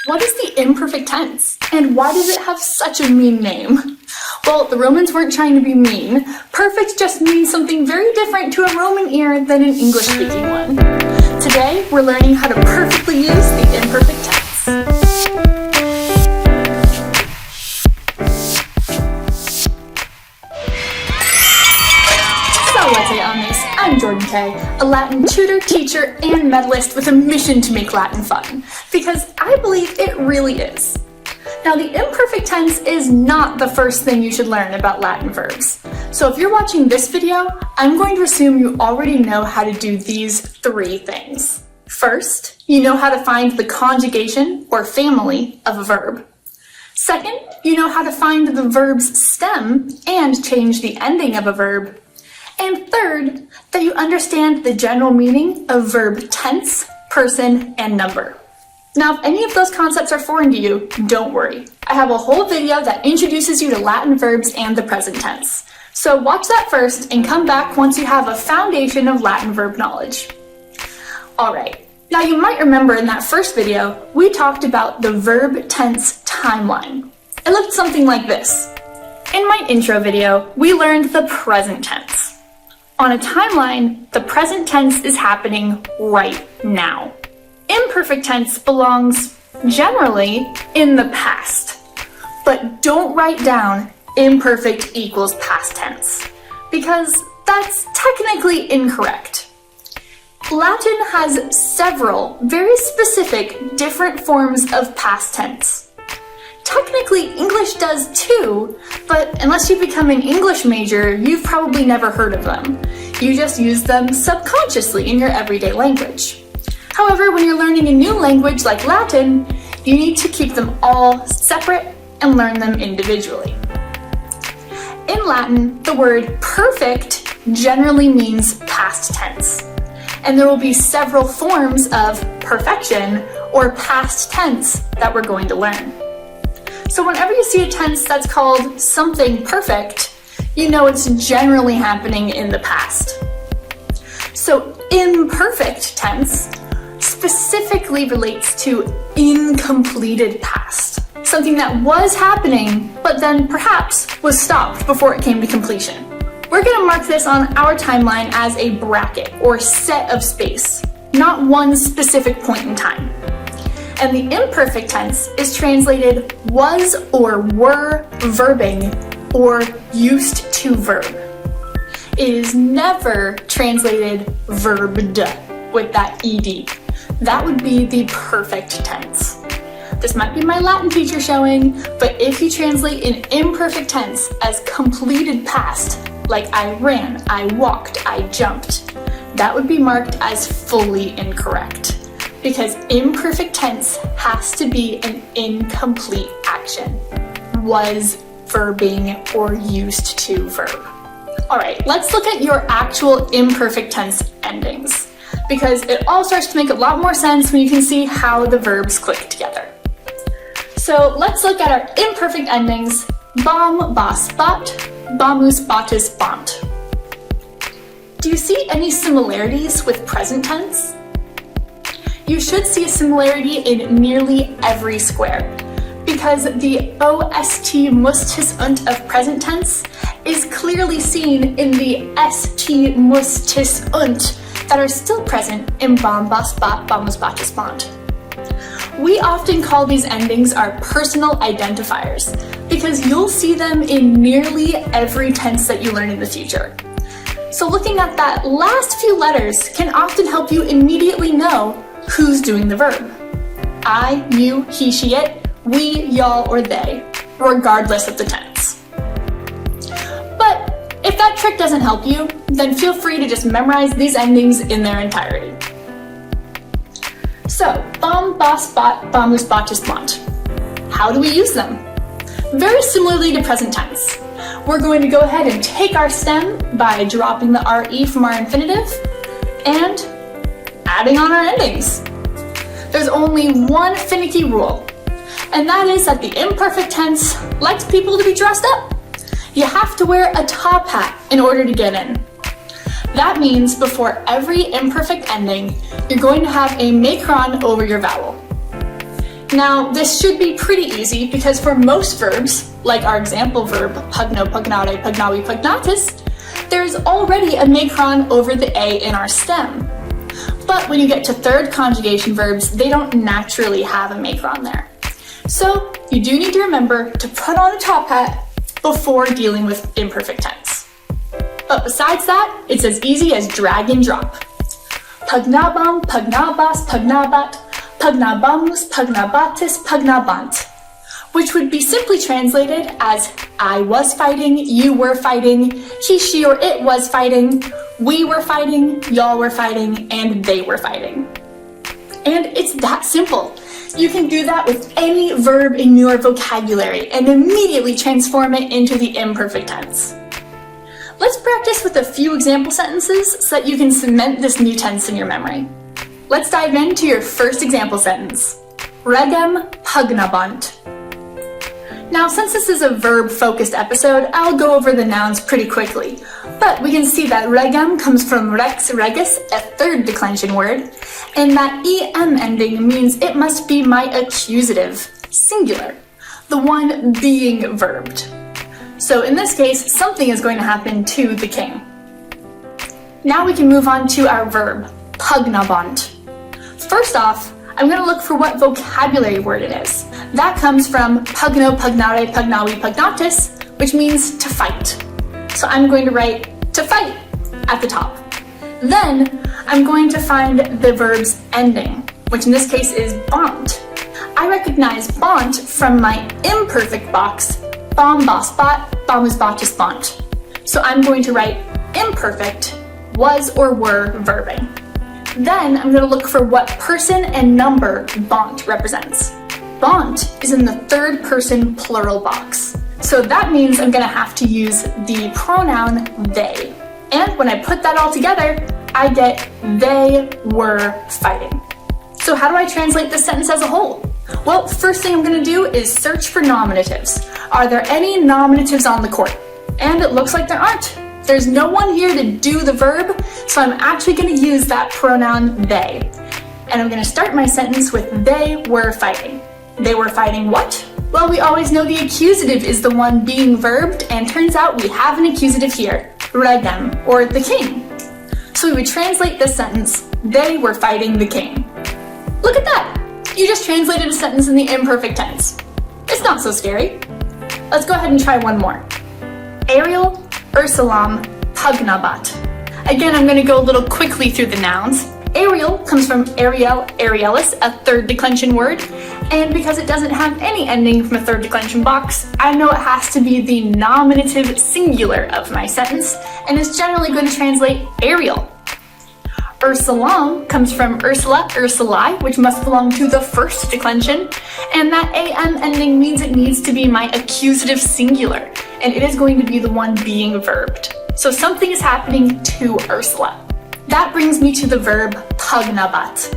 What is the imperfect tense? And why does it have such a mean name? Well, the Romans weren't trying to be mean. Perfect just means something very different to a Roman ear than an English-speaking one. Today, we're learning how to perfectly use the imperfect tense. I'm Jordan Kay, a Latin tutor, teacher, and medalist with a mission to make Latin fun, because I believe it really is. Now, the imperfect tense is not the first thing you should learn about Latin verbs. So if you're watching this video, I'm going to assume you already know how to do these three things. First, you know how to find the conjugation or family of a verb. Second, you know how to find the verb's stem and change the ending of a verb. And third, that you understand the general meaning of verb tense, person, and number. Now, if any of those concepts are foreign to you, don't worry. I have a whole video that introduces you to Latin verbs and the present tense. So watch that first and come back once you have a foundation of Latin verb knowledge. All right, now you might remember in that first video, we talked about the verb tense timeline. It looked something like this. In my intro video, we learned the present tense. On a timeline, the present tense is happening right now. Imperfect tense belongs, generally, in the past. But don't write down imperfect equals past tense, because that's technically incorrect. Latin has several very specific different forms of past tense. Technically, English does too, but unless you become an English major, you've probably never heard of them. You just use them subconsciously in your everyday language. However, when you're learning a new language like Latin, you need to keep them all separate and learn them individually. In Latin, the word perfect generally means past tense, and there will be several forms of perfection or past tense that we're going to learn. So whenever you see a tense that's called something perfect, you know it's generally happening in the past. So imperfect tense specifically relates to incompleted past, something that was happening, but then perhaps was stopped before it came to completion. We're going to mark this on our timeline as a bracket or set of space, not one specific point in time. And the imperfect tense is translated was or were verbing or used to verb. It is never translated verbed with that ed. That would be the perfect tense. This might be my Latin teacher showing, but if you translate an imperfect tense as completed past, like I ran, I walked, I jumped, that would be marked as fully incorrect. Because imperfect tense has to be an incomplete action. Was verbing or used to verb. All right, let's look at your actual imperfect tense endings, because it all starts to make a lot more sense when you can see how the verbs click together. So let's look at our imperfect endings. Bom, bas, bat, bamus, batis, bont. Do you see any similarities with present tense? You should see a similarity in nearly every square, because the ost mustis unt of present tense is clearly seen in the st mustis unt that are still present in bom, bas, bat, bamus, batis, bont. We often call these endings our personal identifiers, because you'll see them in nearly every tense that you learn in the future. So looking at that last few letters can often help you immediately know who's doing the verb. I, you, he, she, it, we, y'all, or they, regardless of the tense. But if that trick doesn't help you, then feel free to just memorize these endings in their entirety. So, bom, bas, bat, bamus, batis, bont. How do we use them? Very similarly to present tense. We're going to go ahead and take our stem by dropping the re from our infinitive and adding on our endings. There's only one finicky rule, and that is that the imperfect tense likes people to be dressed up. You have to wear a top hat in order to get in. That means before every imperfect ending, you're going to have a macron over your vowel. Now, this should be pretty easy because for most verbs, like our example verb, pugno, pugnare, pugnawi, pugnatis, there's already a macron over the A in our stem. But when you get to third conjugation verbs, they don't naturally have a macron there. So you do need to remember to put on a top hat before dealing with imperfect tense. But besides that, it's as easy as drag and drop. Pugnabam, pugnabas, pugnabat, pugnabamus, pugnabatis, pugnabant, which would be simply translated as I was fighting, you were fighting, he, she, or it was fighting, we were fighting, y'all were fighting, and they were fighting. And it's that simple. You can do that with any verb in your vocabulary and immediately transform it into the imperfect tense. Let's practice with a few example sentences so that you can cement this new tense in your memory. Let's dive into your first example sentence. Regem pugnabant. Now, since this is a verb-focused episode, I'll go over the nouns pretty quickly. But we can see that regem comes from rex regis, a third declension word, and that em ending means it must be my accusative, singular, the one being verbed. So in this case, something is going to happen to the king. Now we can move on to our verb, pugnabant. First off, I'm going to look for what vocabulary word it is. That comes from pugno, pugnare, pugnawi, pugnatis, which means to fight. So I'm going to write to fight at the top. Then I'm going to find the verb's ending, which in this case is bont. I recognize bont from my imperfect box, bom, bos, bot, bomus, botus, bont. So I'm going to write imperfect, was or were verbing. Then I'm going to look for what person and number bont represents. Bont is in the third person plural box. So that means I'm going to have to use the pronoun they. And when I put that all together, I get they were fighting. So how do I translate this sentence as a whole? Well, first thing I'm going to do is search for nominatives. Are there any nominatives on the court? And it looks like there aren't. There's no one here to do the verb, so I'm actually going to use that pronoun they. And I'm going to start my sentence with they were fighting. They were fighting what? Well, we always know the accusative is the one being verbed, and turns out we have an accusative here, regem, or the king. So we would translate this sentence, they were fighting the king. Look at that! You just translated a sentence in the imperfect tense. It's not so scary. Let's go ahead and try one more. Ariel, Ursulam, pugnabat. Again, I'm going to go a little quickly through the nouns. Ariel comes from Ariel, Arielis, a third declension word, and because it doesn't have any ending from a third declension box, I know it has to be the nominative singular of my sentence, and it's generally going to translate Ariel. Ursulam comes from Ursula, Ursulae, which must belong to the first declension, and that am ending means it needs to be my accusative singular, and it is going to be the one being verbed. So something is happening to Ursula. That brings me to the verb pugnabat.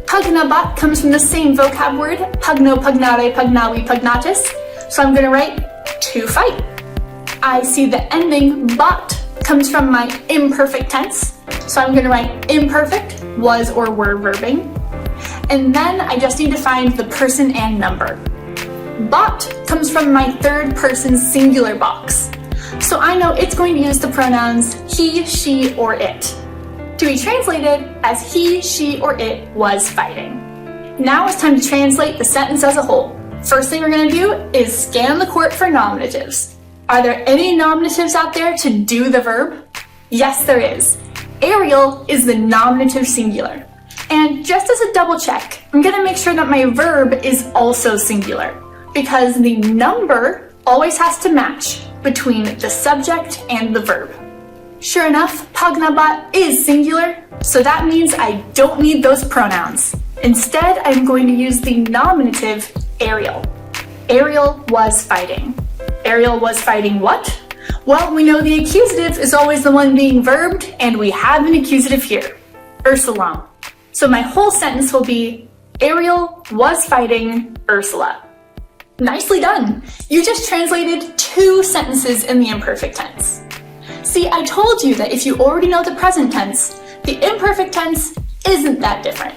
Pugnabat comes from the same vocab word, pugno, pugnare, pugnawi, pugnatis, so I'm going to write to fight. I see the ending bat comes from my imperfect tense, so I'm going to write imperfect, was or were verbing, and then I just need to find the person and number. Bot comes from my third person singular box, so I know it's going to use the pronouns he, she, or it, to be translated as he, she, or it was fighting. Now it's time to translate the sentence as a whole. First thing we're going to do is scan the court for nominatives. Are there any nominatives out there to do the verb? Yes, there is. Ariel is the nominative singular. And just as a double check, I'm going to make sure that my verb is also singular, because the number always has to match between the subject and the verb. Sure enough, pugnabat is singular, so that means I don't need those pronouns. Instead, I'm going to use the nominative Ariel. Ariel was fighting. Ariel was fighting what? Well, we know the accusative is always the one being verbed, and we have an accusative here, Ursulam. So my whole sentence will be, Ariel was fighting Ursula. Nicely done! You just translated 2 sentences in the imperfect tense. See, I told you that if you already know the present tense, the imperfect tense isn't that different.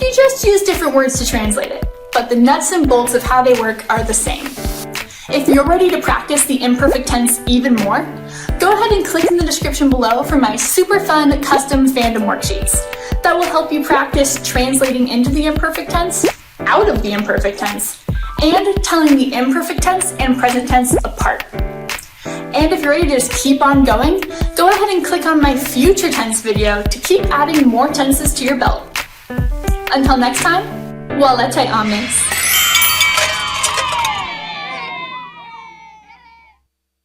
You just use different words to translate it. but the nuts and bolts of how they work are the same. If you're ready to practice the imperfect tense even more, go ahead and click in the description below for my super fun custom fandom worksheets that will help you practice translating into the imperfect tense, out of the imperfect tense, and telling the imperfect tense and present tense apart. And if you're ready to just keep on going, go ahead and click on my future tense video to keep adding more tenses to your belt. Until next time, volatile omnes.